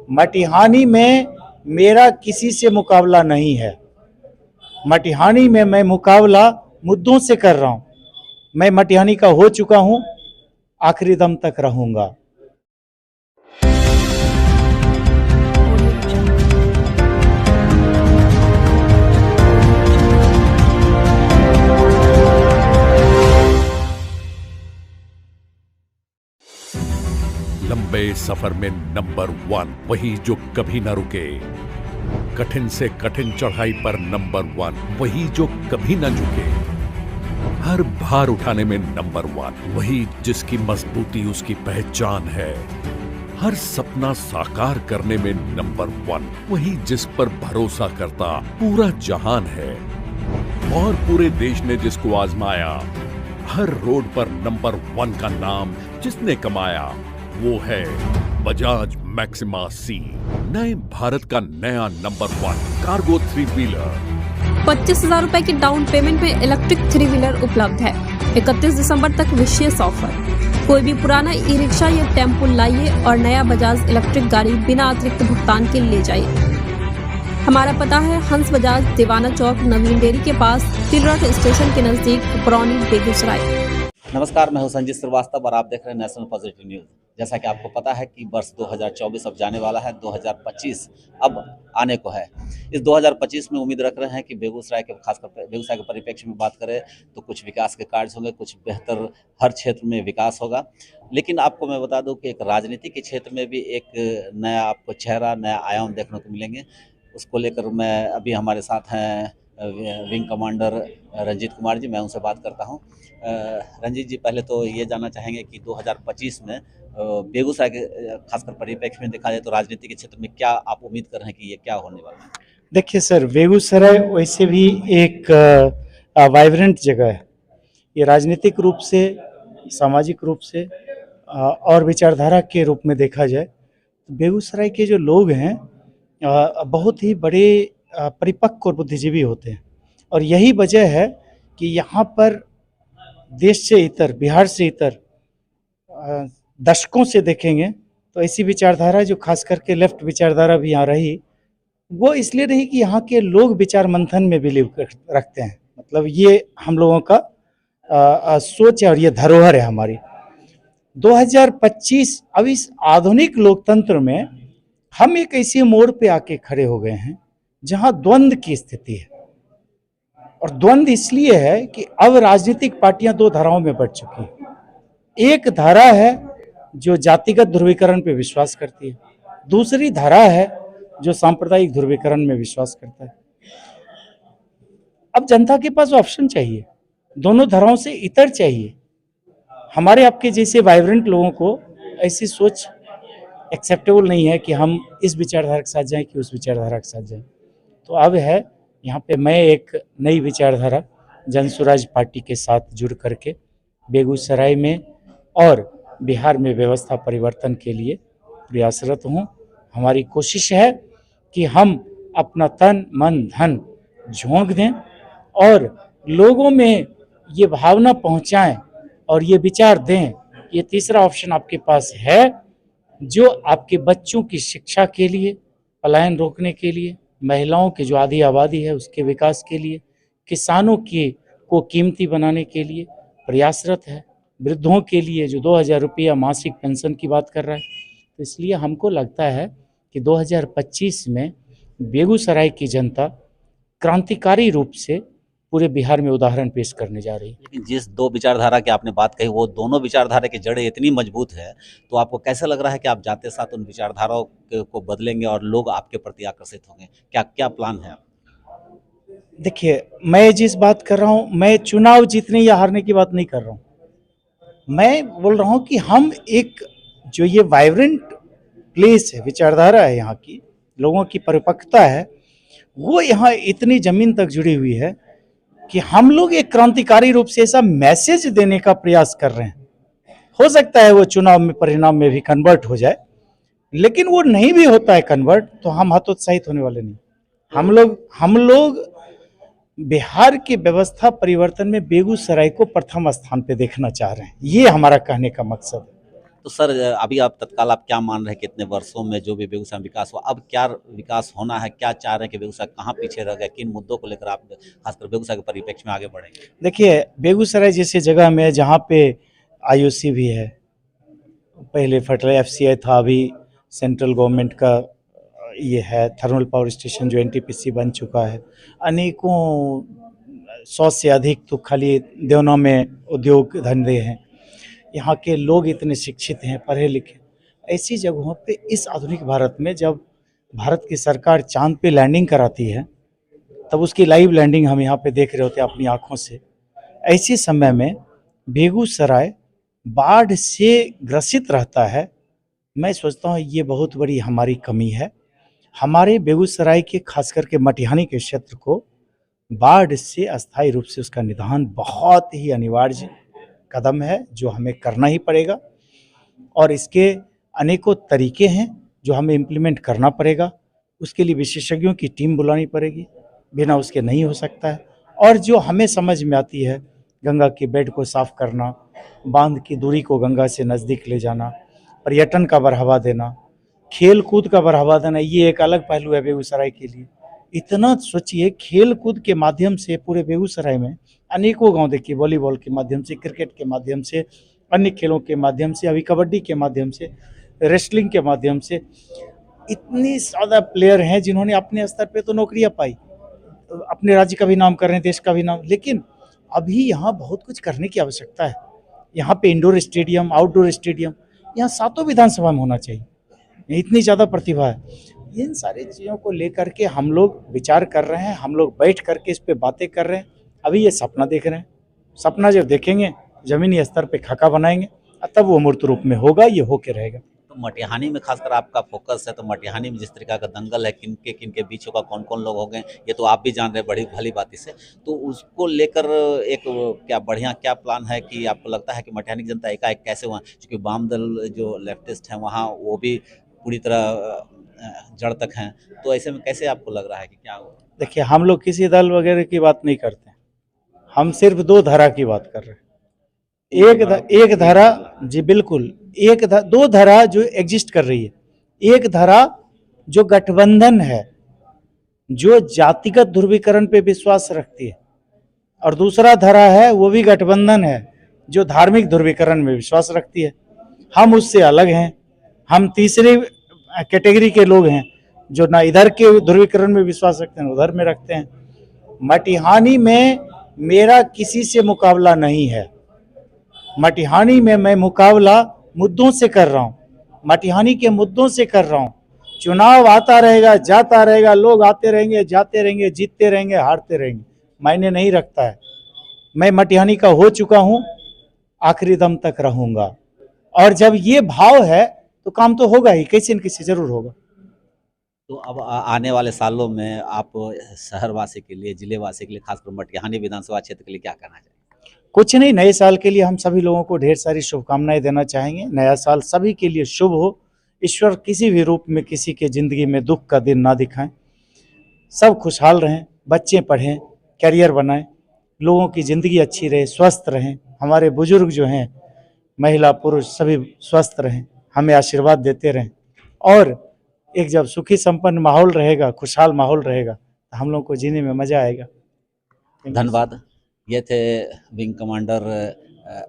मटिहानी में मेरा किसी से मुकाबला नहीं है। मटिहानी में मैं मुकाबला मुद्दों से कर रहा हूं। मैं मटिहानी का हो चुका हूं, आखिरी दम तक रहूंगा। लंबे सफर में नंबर 1 वही जो कभी ना रुके। कठिन से कठिन चढ़ाई पर नंबर 1 वही जो कभी ना झुके। हर भार उठाने में नंबर 1 वही जिसकी मजबूती उसकी पहचान है। हर सपना साकार करने में नंबर 1 वही जिस पर भरोसा करता पूरा जहान है। और पूरे देश ने जिसको आजमाया, हर रोड पर नंबर 1 का नाम जिसने कमाया, वो है बजाज मैक्सिमा सी। नए भारत का नया नंबर 1 कार्गो 3 व्हीलर। 25,000 रुपए की डाउन पेमेंट में इलेक्ट्रिक 3 व्हीलर उपलब्ध है। 31 दिसंबर तक विशेष ऑफर। कोई भी पुराना ई रिक्शा या टेम्पो लाइए और नया बजाज इलेक्ट्रिक गाड़ी बिना अतिरिक्त भुगतान के ले जाइए। हमारा पता है हंस बजाज, दीवाना चौक, नवीन डेयरी के पास, तिलरट स्टेशन के नजदीक, बरौनी, बेगूसराय। नमस्कार, मैं हूं संजीत श्रीवास्तव और आप देख रहे हैं नेशनल पॉजिटिव न्यूज़। जैसा कि आपको पता है कि वर्ष 2024 अब जाने वाला है, 2025 अब आने को है। इस 2025 में उम्मीद रख रहे हैं कि बेगूसराय के, खासकर बेगूसराय के परिप्रेक्ष्य में बात करें तो कुछ विकास के कार्य होंगे, कुछ बेहतर हर क्षेत्र में विकास होगा। लेकिन आपको मैं बता दूं कि एक राजनीति के क्षेत्र में भी एक नया आपको चेहरा, नया आयाम देखने को मिलेंगे। उसको लेकर मैं अभी हमारे साथ हैं विंग कमांडर रंजीत कुमार जी, मैं उनसे बात करता हूं। रंजीत जी, पहले तो ये जानना चाहेंगे कि 2025 में बेगूसराय के खासकर परिप्रेक्ष्य में देखा जाए तो राजनीति के क्षेत्र में क्या आप उम्मीद कर रहे हैं कि ये क्या होने वाला है? देखिए सर, बेगूसराय वैसे भी एक वाइब्रेंट जगह है। ये राजनीतिक रूप से, सामाजिक रूप से और विचारधारा के रूप में देखा जाए तो बेगूसराय के जो लोग हैं बहुत ही बड़े परिपक्व और बुद्धिजीवी होते हैं। और यही वजह है कि यहाँ पर देश से इतर, बिहार से इतर दशकों से देखेंगे तो ऐसी विचारधारा जो खास करके लेफ्ट विचारधारा भी यहाँ रही, वो इसलिए नहीं कि यहाँ के लोग विचार मंथन में बिलीव रखते हैं। मतलब ये हम लोगों का सोच है और ये धरोहर है हमारी। 2025 अब इस आधुनिक लोकतंत्र में हम एक ऐसे मोड़ पे आके खड़े हो गए हैं जहां द्वंद्व की स्थिति है। और द्वंद्व इसलिए है कि अब राजनीतिक पार्टियां दो धाराओं में बढ़ चुकी हैं। एक धारा है जो जातिगत ध्रुवीकरण पे विश्वास करती है, दूसरी धारा है जो सांप्रदायिक ध्रुवीकरण में विश्वास करता है। अब जनता के पास ऑप्शन चाहिए, दोनों धाराओं से इतर चाहिए। हमारे आपके जैसे वाइब्रेंट लोगों को ऐसी सोच एक्सेप्टेबल नहीं है कि हम इस विचारधारा के साथ जाएं कि उस विचारधारा के साथ जाएं। तो अब है यहाँ पे मैं एक नई विचारधारा जनसुराज पार्टी के साथ जुड़ करके बेगूसराय में और बिहार में व्यवस्था परिवर्तन के लिए प्रयासरत हूँ। हमारी कोशिश है कि हम अपना तन मन धन झोंक दें और लोगों में ये भावना पहुँचाएं और ये विचार दें। ये तीसरा ऑप्शन आपके पास है जो आपके बच्चों की शिक्षा के लिए, पलायन रोकने के लिए, महिलाओं की जो आधी आबादी है उसके विकास के लिए, किसानों को कीमती बनाने के लिए प्रयासरत है, वृद्धों के लिए जो 2,000 रुपया मासिक पेंशन की बात कर रहा है। तो इसलिए हमको लगता है कि 2025 में बेगूसराय की जनता क्रांतिकारी रूप से पूरे बिहार में उदाहरण पेश करने जा रही है। लेकिन जिस दो विचारधारा की आपने बात कही, वो दोनों विचारधारा की जड़ें इतनी मजबूत है, तो आपको कैसा लग रहा है कि आप जाते साथ उन विचारधाराओं को बदलेंगे और लोग आपके प्रति आकर्षित होंगे? क्या क्या प्लान है? देखिए, मैं जिस बात कर रहा हूँ, मैं चुनाव जीतने या हारने की बात नहीं कर रहा हूँ। मैं बोल रहा हूँ कि हम एक जो ये वाइब्रेंट प्लेस है, विचारधारा है, यहाँ की लोगों की परिपक्वता है, वो यहाँ इतनी जमीन तक जुड़ी हुई है कि हम लोग एक क्रांतिकारी रूप से ऐसा मैसेज देने का प्रयास कर रहे हैं। हो सकता है वो चुनाव में परिणाम में भी कन्वर्ट हो जाए, लेकिन वो नहीं भी होता है कन्वर्ट तो हम हतोत्साहित होने वाले नहीं। हम लोग बिहार की व्यवस्था परिवर्तन में बेगूसराय को प्रथम स्थान पे देखना चाह रहे हैं। ये हमारा कहने का मकसद है। तो सर अभी आप तत्काल आप क्या मान रहे हैं, कितने वर्षों में जो भी बेगूसराय में विकास हुआ, अब क्या विकास होना है, क्या चाह रहे हैं कि बेगूसराय कहाँ पीछे रह गया, किन मुद्दों को लेकर आप खासकर बेगूसराय के परिप्रेक्ष्य में आगे बढ़ेंगे? देखिए, बेगूसराय जैसे जगह में जहाँ पे आईओसी भी है, पहले फर्टिलाइजर एफसीआई था, अभी सेंट्रल गवर्नमेंट का ये है, थर्मल पावर स्टेशन जो एनटीपीसी बन चुका है, अनेकों 100 से अधिक तो खाली देवना में उद्योग धंधे हैं। यहाँ के लोग इतने शिक्षित हैं, पढ़े लिखे। ऐसी जगहों पे इस आधुनिक भारत में जब भारत की सरकार चांद पे लैंडिंग कराती है, तब उसकी लाइव लैंडिंग हम यहाँ पे देख रहे होते हैं अपनी आँखों से। ऐसे समय में बेगूसराय बाढ़ से ग्रसित रहता है। मैं सोचता हूँ ये बहुत बड़ी हमारी कमी है। हमारे बेगूसराय के खास करके मटिहानी के क्षेत्र को बाढ़ से अस्थायी रूप से उसका निदान बहुत ही अनिवार्य कदम है, जो हमें करना ही पड़ेगा, और इसके अनेकों तरीके हैं जो हमें इम्प्लीमेंट करना पड़ेगा। उसके लिए विशेषज्ञों की टीम बुलानी पड़ेगी, बिना उसके नहीं हो सकता है। और जो हमें समझ में आती है, गंगा के बेड को साफ करना, बांध की दूरी को गंगा से नज़दीक ले जाना, पर्यटन का बढ़ावा देना, खेल कूद का बढ़ावा देना, ये एक अलग पहलू है बेगूसराय के लिए। इतना सोचिए, खेल कूद के माध्यम से पूरे बेगूसराय में अनेकों गांव, देखिए वॉलीबॉल के माध्यम से, क्रिकेट के माध्यम से, अन्य खेलों के माध्यम से, अभी कबड्डी के माध्यम से, रेसलिंग के माध्यम से इतनी ज़्यादा प्लेयर हैं जिन्होंने अपने स्तर पे तो नौकरियां पाई, अपने राज्य का भी नाम कर रहे हैं, देश का भी नाम। लेकिन अभी यहाँ बहुत कुछ करने की आवश्यकता है। यहाँ पे इंडोर स्टेडियम, आउटडोर स्टेडियम, यहाँ 7 विधानसभा में होना चाहिए। इतनी ज़्यादा प्रतिभा है। इन सारी चीज़ों को लेकर के हम लोग विचार कर रहे हैं, हम लोग बैठ करके इस पे बातें कर रहे हैं। अभी ये सपना देख रहे हैं, सपना जब देखेंगे ज़मीनी स्तर पे खाका बनाएंगे, तब वो मूर्त रूप में होगा, ये होके रहेगा। तो मटिहानी में खासकर आपका फोकस है, तो मटिहानी में जिस तरीका का दंगल है, किनके बीच होगा, कौन कौन लोग हो गए, ये तो आप भी जान रहे हैं बड़ी भली बात से। तो उसको लेकर एक क्या बढ़िया क्या प्लान है कि आपको लगता है कि मटिहानी की जनता एकाएक कैसे हुआ, क्योंकि वाम दल जो लेफ्टिस्ट हैं वहाँ वो भी पूरी तरह जड़ तक हैं, तो ऐसे में कैसे आपको लग रहा है कि क्या होगा? देखिए, हम लोग किसी दल वगैरह की बात नहीं करते, हम सिर्फ 2 धारा की बात कर रहे हैं। एक धारा, जी बिल्कुल, 2 धारा जो एग्जिस्ट कर रही है। एक धारा जो गठबंधन है, जो जातिगत ध्रुवीकरण पे विश्वास रखती है, और दूसरा धारा है वो भी गठबंधन है जो धार्मिक ध्रुवीकरण में विश्वास रखती है। हम उससे अलग हैं, हम तीसरी कैटेगरी के लोग हैं जो ना इधर के ध्रुवीकरण में विश्वास रखते हैं, उधर में रखते हैं। मटिहानी में मेरा किसी से मुकाबला नहीं है। मटिहानी में मैं मुकाबला मुद्दों से कर रहा हूँ, मटिहानी के मुद्दों से कर रहा हूँ। चुनाव आता रहेगा, जाता रहेगा, लोग आते रहेंगे, जाते रहेंगे, जीतते रहेंगे, हारते रहेंगे, मायने नहीं रखता है। मैं मटिहानी का हो चुका हूँ, आखिरी दम तक रहूँगा। और जब ये भाव है तो काम तो होगा ही, किसी न किसी जरूर होगा। तो अब आने वाले सालों में आप शहरवासी के लिए, जिलेवासी के लिए, खासकर मटिहानी विधानसभा क्षेत्र के लिए क्या कहना चाहिए? कुछ नहीं, नए साल के लिए हम सभी लोगों को ढेर सारी शुभकामनाएं देना चाहेंगे। नया साल सभी के लिए शुभ हो। ईश्वर किसी भी रूप में किसी के ज़िंदगी में दुख का दिन ना दिखाएं। सब खुशहाल रहें, बच्चे पढ़ें, करियर बनाएं, लोगों की ज़िंदगी अच्छी रहे, स्वस्थ रहें। हमारे बुजुर्ग जो हैं, महिला पुरुष सभी स्वस्थ रहें, हमें आशीर्वाद देते रहें। और एक जब सुखी संपन्न माहौल रहेगा, खुशहाल माहौल रहेगा, तो हम लोग को जीने में मज़ा आएगा। धन्यवाद। ये थे विंग कमांडर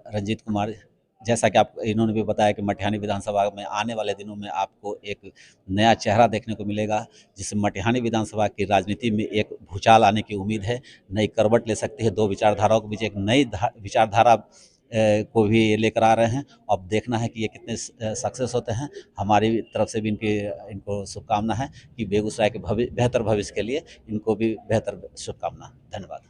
रंजीत कुमार। जैसा कि आप इन्होंने भी बताया कि मटिहानी विधानसभा में आने वाले दिनों में आपको एक नया चेहरा देखने को मिलेगा, जिससे मटिहानी विधानसभा की राजनीति में एक भूचाल आने की उम्मीद है, नई करवट ले सकती है। 2 विचारधाराओं के बीच एक नई विचारधारा को भी ये लेकर आ रहे हैं। अब देखना है कि ये कितने सक्सेस होते हैं। हमारी तरफ से भी इनको शुभकामना है कि बेगूसराय के बेहतर भविष्य के लिए इनको भी बेहतर शुभकामना। धन्यवाद।